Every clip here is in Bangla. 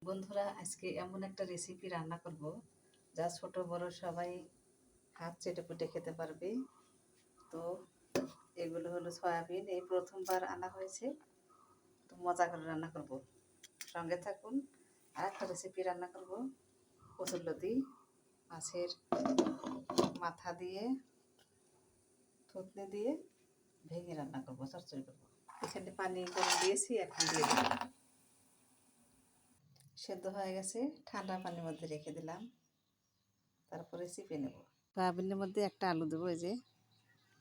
বন্ধুরা, আজকে এমন একটা রেসিপি রান্না করব যা ছোট বড় সবাই হাত চেটেপুটে খেতে পারবে। তো এগুলো হলো সয়াবিন, এই প্রথমবার আনা হয়েছে, তো মজা করে রান্না করব। সঙ্গে থাকুন। আর একটা রেসিপি রান্না করব কচুরলতি মাছের মাথা দিয়ে থুতনি দিয়ে ভেঙে রান্না করব, চচ্চড়ি করব। এখানে পানি গরম দিয়েছি, এখন দিয়ে দেব। সেদ্ধ হয়ে গেছে, ঠান্ডা পানির মধ্যে রেখে দিলাম, তারপরে চিপে নেব। সয়াবিনের মধ্যে একটা আলু দেবো, এই যে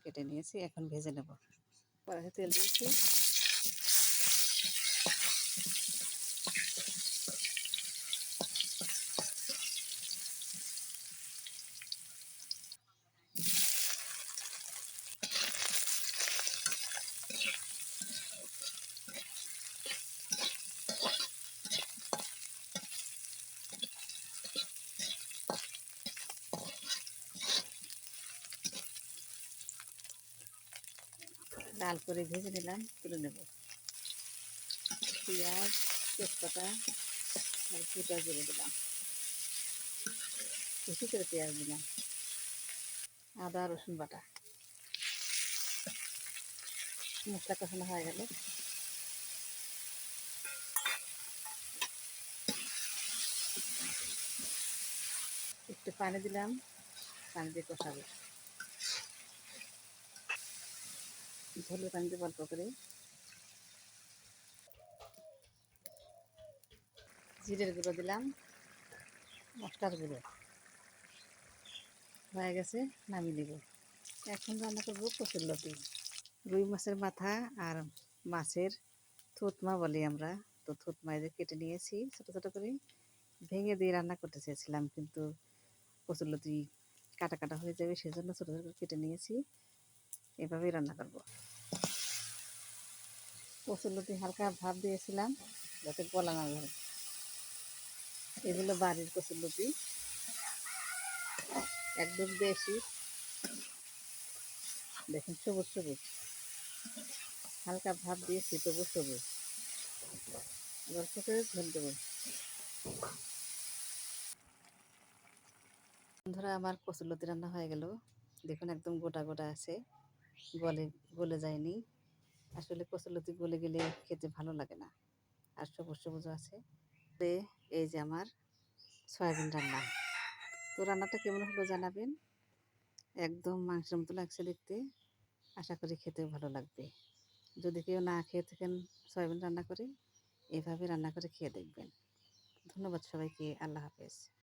কেটে নিয়েছি, এখন ভেজে নেব। কড়াইতে তেল দিয়েছি, লাল করে ভেজে নিলাম, তুলে নেব। পেঁয়াজ, তেজপাতা আর গোটা জিরে দিলাম, বেশি করে পেঁয়াজ দিলাম, আদা রসুন বাটা। মশলা কষানো হয়ে গেল, একটু পানি দিলাম, পানি দিয়ে কষাবো। ঝোলের পানি দিয়ে অল্প করে, জিরের গুঁড়ো দিলাম, মশলার গুঁড়ো হয়ে গেছে, নামিয়ে নেব। এখন রান্না করবো কচুরলতি। রুই মাছের মাথা আর মাছের থুতমা বলি আমরা, তো থুতমা যে কেটে নিয়েছি ছোটো ছোটো করে, ভেঙে দিয়ে রান্না করতে চেয়েছিলাম, কিন্তু কচুরলতি কাটা কাটা হয়ে যাবে, সেজন্য ছোটো ছোটো করে কেটে নিয়েছি। এভাবেই রান্না করব। কচুরলতি হালকা ভাপ দিয়েছিলাম যাতে গলা না ধরে। এগুলো বাড়ির কচুরলতি, একদম দেশি। দেখুন সবুজ সবুজ, হালকা ভাপ দিয়েছি তবু সবুজ। গল্প করে ঝোল দেবো। বন্ধুরা, আমার কচুরলতি রান্না হয়ে গেল। দেখুন একদম গোটা গোটা আছে, গলে যায়নি। আসলে কচুরলতি গলে গেলে খেতে ভালো লাগে না, আর সবুজ সবুজ আছে। এই যে আমার সয়াবিন রান্না। তো রান্নাটা কেমন হলো জানাবেন। একদম মাংসের মতো লাগছে দেখতে, আশা করি খেতেও ভালো লাগবে। যদি কেউ না খেয়ে থাকেন সয়াবিন রান্না করে, এভাবে রান্না করে খেয়ে দেখবেন। ধন্যবাদ সবাইকে, আল্লাহ হাফেজ।